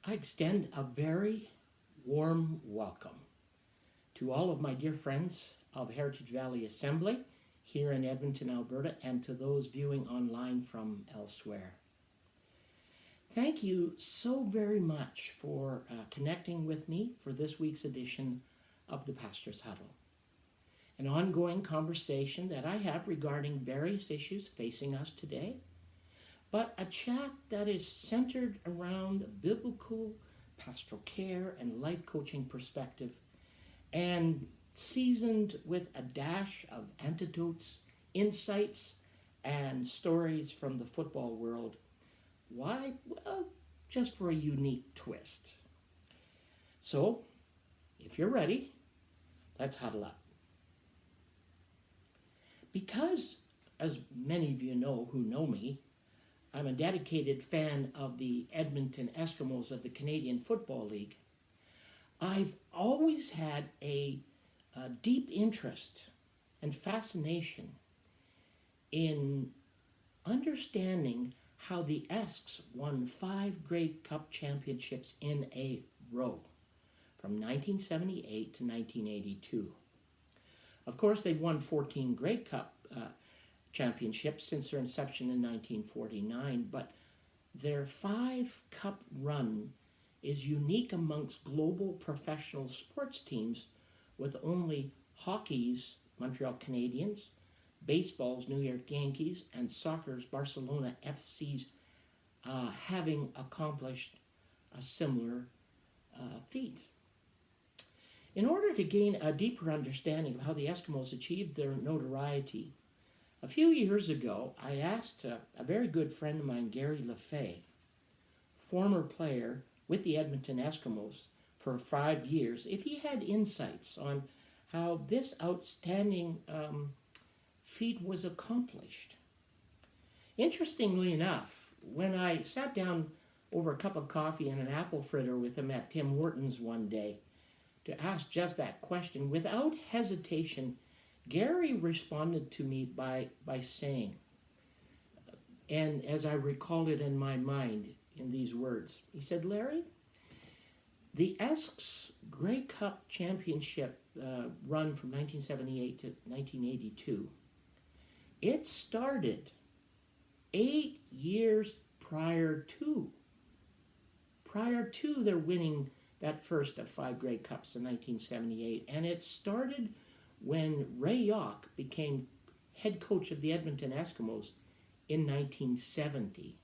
I extend a very warm welcome to all of my dear friends of Heritage Valley Assembly here in Edmonton, Alberta, and to those viewing online from elsewhere. Thank you so very much for connecting with me for this week's edition of the Pastor's Huddle, an ongoing conversation that I have regarding various issues facing us today, but a chat that is centered around biblical pastoral care and life coaching perspective, and seasoned with a dash of anecdotes, insights, and stories from the football world. Why? Well, just for a unique twist. So, if you're ready, let's huddle up. Because, as many of you know who know me, I'm a dedicated fan of the Edmonton Eskimos of the Canadian Football League. I've always had a deep interest and fascination in understanding how the Esks won 5 Grey Cup championships in a row from 1978 to 1982. Of course, they've won 14 Grey Cup championships since their inception in 1949, but their 5-cup run is unique amongst global professional sports teams, with only hockey's Montreal Canadiens, baseball's New York Yankees, and soccer's Barcelona FC's having accomplished a similar feat. In order to gain a deeper understanding of how the Eskimos achieved their notoriety, a few years ago, I asked a very good friend of mine, Gary Lefay, former player with the Edmonton Eskimos for 5 years, if he had insights on how this outstanding feat was accomplished. Interestingly enough, when I sat down over a cup of coffee and an apple fritter with him at Tim Hortons one day to ask just that question, without hesitation, Gary responded to me by saying, and as I recall it in my mind in these words, he said, "Larry, the Esks Grey Cup championship run from 1978 to 1982, it started 8 years prior to their winning that first of 5 Grey Cups in 1978, and it started when Ray Yauch became head coach of the Edmonton Eskimos in 1970.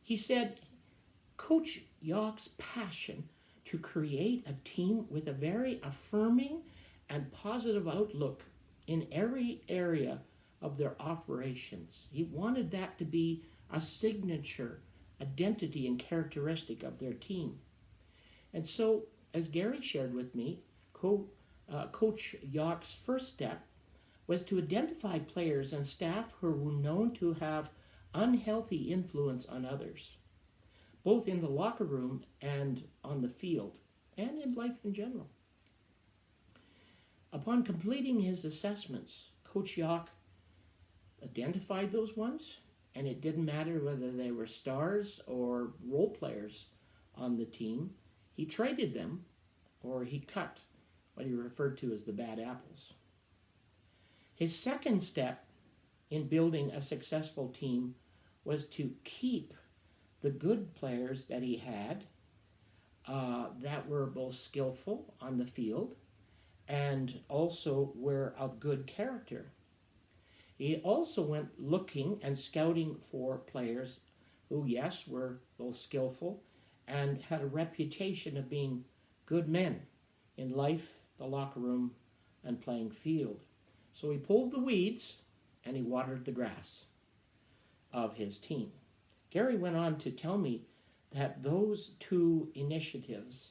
He said Coach Yauch's passion to create a team with a very affirming and positive outlook in every area of their operations. He wanted that to be a signature identity and characteristic of their team. And so, as Gary shared with me, Coach Yauch's first step was to identify players and staff who were known to have unhealthy influence on others, both in the locker room and on the field, and in life in general. Upon completing his assessments, Coach Yauch identified those ones, and it didn't matter whether they were stars or role players on the team. He traded them, or he cut what he referred to as the bad apples. His second step in building a successful team was to keep the good players that he had that were both skillful on the field and also were of good character. He also went looking and scouting for players who, yes, were both skillful and had a reputation of being good men in life, the locker room, and playing field. So he pulled the weeds and he watered the grass of his team. Gary went on to tell me that those 2 initiatives,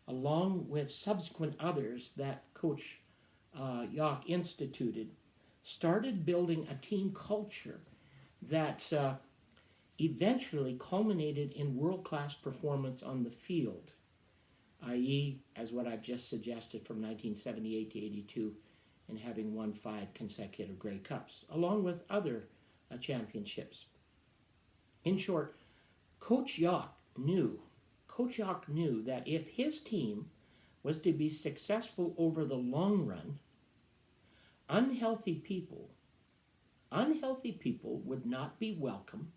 along with subsequent others that Coach Yauch instituted, started building a team culture that eventually culminated in world-class performance on the field, i.e., as what I've just suggested, from 1978 to 82, and having won 5 consecutive Grey Cups, along with other championships. In short, Coach Yauch knew, Kochak knew that if his team was to be successful over the long run, unhealthy people, unhealthy people would not be welcome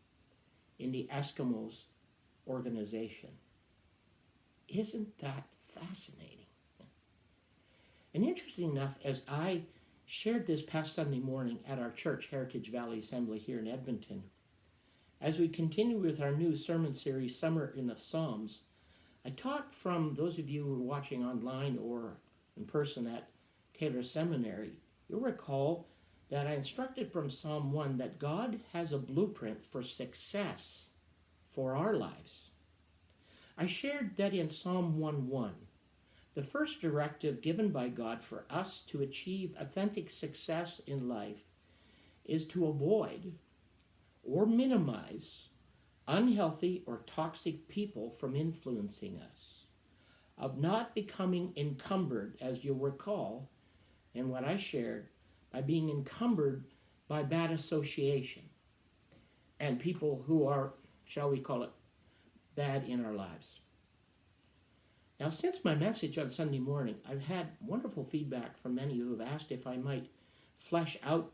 in the Eskimos organization. Isn't that fascinating? And interesting enough, as I shared this past Sunday morning at our church, Heritage Valley Assembly here in Edmonton, as we continue with our new sermon series, Summer in the Psalms, I taught from those of you who are watching online or in person at Taylor Seminary, you'll recall that I instructed from Psalm 1 that God has a blueprint for success for our lives. I shared that in Psalm 1:1, the first directive given by God for us to achieve authentic success in life is to avoid or minimize unhealthy or toxic people from influencing us, of not becoming encumbered, as you'll recall in what I shared, by being encumbered by bad association and people who are, shall we call it, bad in our lives. Now, since my message on Sunday morning, I've had wonderful feedback from many who have asked if I might flesh out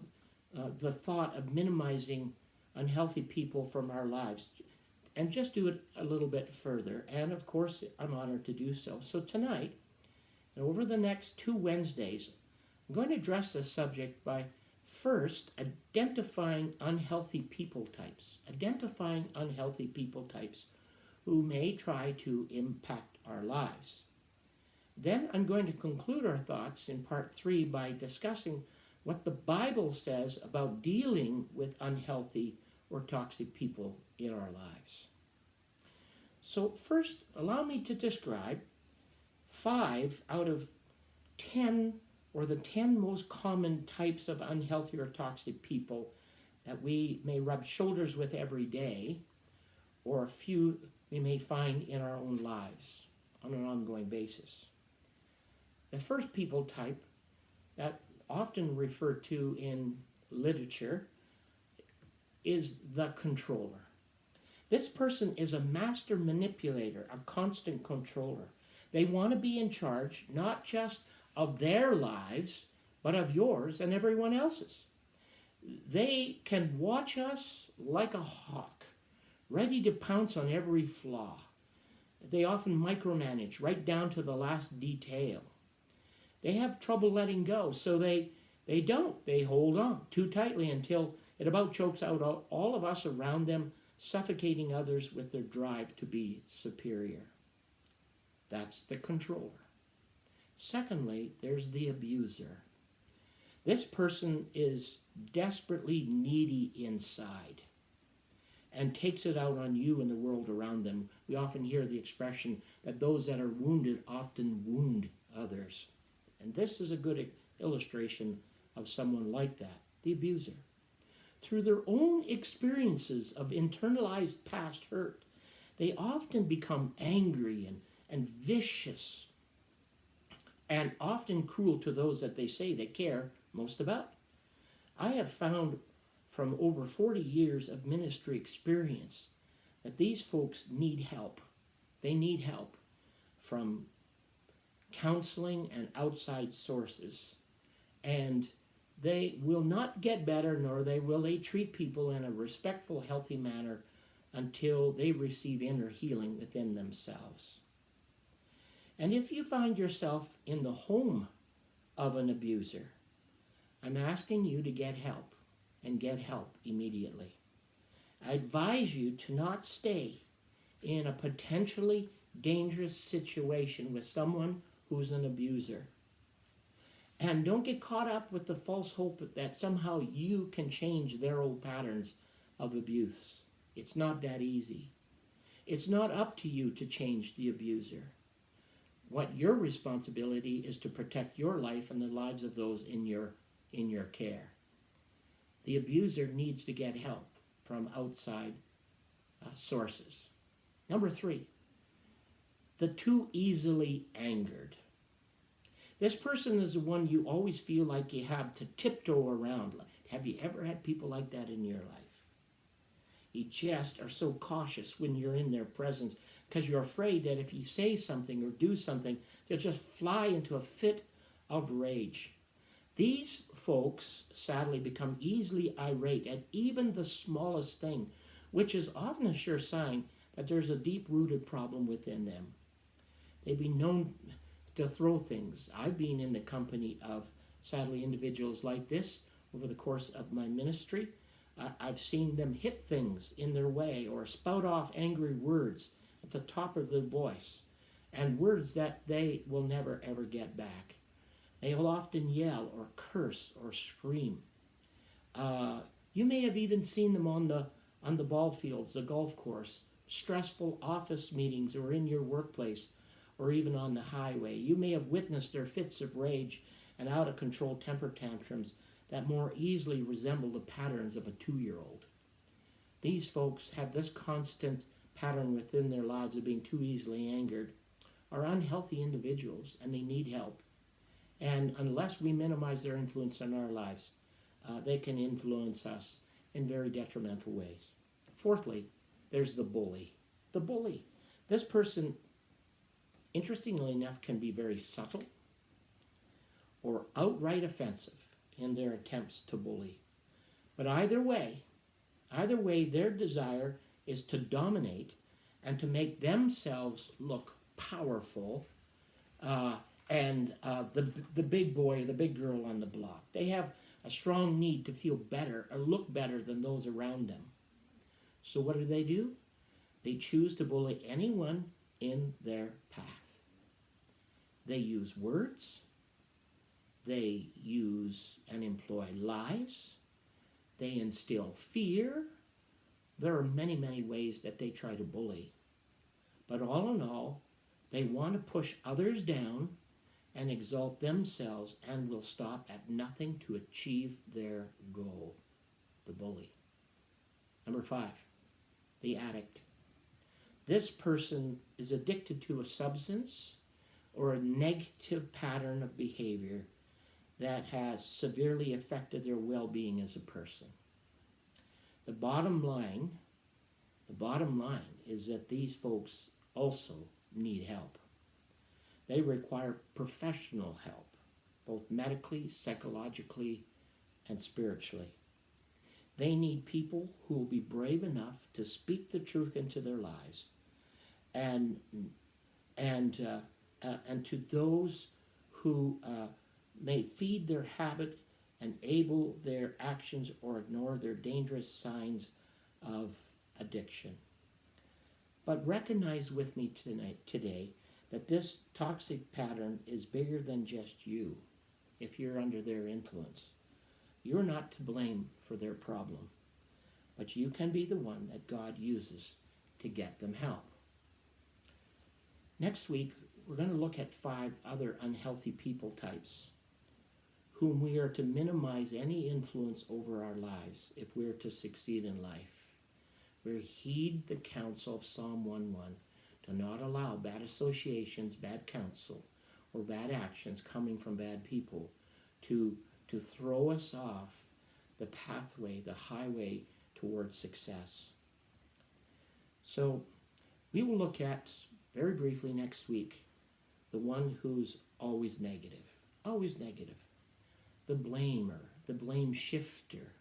the thought of minimizing unhealthy people from our lives and just do it a little bit further. And of course, I'm honored to do so. So tonight, and over the next 2 Wednesdays, I'm going to address this subject by first identifying unhealthy people types. Identifying unhealthy people types who may try to impact our lives. Then I'm going to conclude our thoughts in part 3 by discussing what the Bible says about dealing with unhealthy or toxic people in our lives. So first, allow me to describe 5 out of 10, or the 10 most common types of unhealthy or toxic people that we may rub shoulders with every day, or a few we may find in our own lives on an ongoing basis. The first people type that often referred to in literature is the controller. This person is a master manipulator, a constant controller. They want to be in charge, not just of their lives, but of yours and everyone else's. They can watch us like a hawk, ready to pounce on every flaw. They often micromanage right down to the last detail. They have trouble letting go, so they don't. They hold on too tightly until it about chokes out all of us around them, suffocating others with their drive to be superior. That's the controller. Secondly, there's the abuser. This person is desperately needy inside and takes it out on you and the world around them. We often hear the expression that those that are wounded often wound others. And this is a good illustration of someone like that, the abuser. Through their own experiences of internalized past hurt, they often become angry and vicious and often cruel to those that they say they care most about. I have found from over 40 years of ministry experience that these folks need help. They need help from counseling and outside sources, and they will not get better, nor will they treat people in a respectful, healthy manner until they receive inner healing within themselves. And if you find yourself in the home of an abuser, I'm asking you to get help, and get help immediately. I advise you to not stay in a potentially dangerous situation with someone who's an abuser. And don't get caught up with the false hope that somehow you can change their old patterns of abuse. It's not that easy. It's not up to you to change the abuser. What your responsibility is to protect your life and the lives of those in your care. The abuser needs to get help from outside sources. Number 3, the too easily angered. This person is the one you always feel like you have to tiptoe around. Have you ever had people like that in your life? you just are so cautious when you're in their presence because you're afraid that if you say something or do something, they'll just fly into a fit of rage. These folks sadly become easily irate at even the smallest thing, which is often a sure sign that there's a deep rooted problem within them. They've been known to throw things. I've been in the company of, sadly, individuals like this over the course of my ministry. I've seen them hit things in their way or spout off angry words at the top of their voice, and words that they will never ever get back. They will often yell or curse or scream. You may have even seen them on the ball fields, the golf course, stressful office meetings, or in your workplace, or even on the highway. You may have witnessed their fits of rage and out of control temper tantrums that more easily resemble the patterns of a 2-year-old. These folks have this constant pattern within their lives of being too easily angered, are unhealthy individuals, and they need help. And unless we minimize their influence in our lives, they can influence us in very detrimental ways. Fourthly, there's the bully. The bully. This person, interestingly enough, can be very subtle or outright offensive in their attempts to bully. But either way, their desire is to dominate and to make themselves look powerful and the big boy, the big girl on the block. They have a strong need to feel better or look better than those around them. So what do? They choose to bully anyone in their path. They use words. They use and employ lies. They instill fear. There are many, many ways that they try to bully. But all in all, they want to push others down and exalt themselves and will stop at nothing to achieve their goal. The bully. Number 5, the addict. This person is addicted to a substance or a negative pattern of behavior that has severely affected their well-being as a person. The bottom line is that these folks also need help. They require professional help, both medically, psychologically, and spiritually. They need people who will be brave enough to speak the truth into their lives, and to those who may feed their habit, enable their actions, or ignore their dangerous signs of addiction. But recognize with me today that this toxic pattern is bigger than just you if you're under their influence. You're not to blame for their problem, but you can be the one that God uses to get them help. Next week, we're going to look at 5 other unhealthy people types whom we are to minimize any influence over our lives if we are to succeed in life. We heed the counsel of Psalm 1:1 to not allow bad associations, bad counsel, or bad actions coming from bad people to throw us off the pathway, the highway towards success. So we will look at, very briefly next week, the one who's always negative. The blamer, the blame shifter.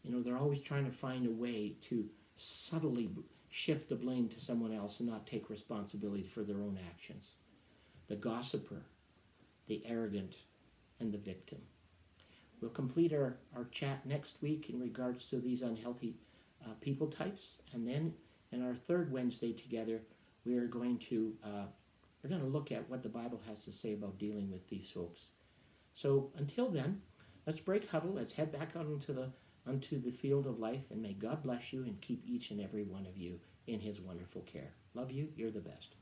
They're always trying to find a way to subtly shift the blame to someone else and not take responsibility for their own actions. The gossiper, the arrogant, and the victim. We'll complete our chat next week in regards to these unhealthy people types, and then in our third Wednesday together, we're going to look at what the Bible has to say about dealing with these folks. So until then, let's break huddle. Let's head back out onto the field of life, and may God bless you and keep each and every one of you in his wonderful care. Love you. You're the best.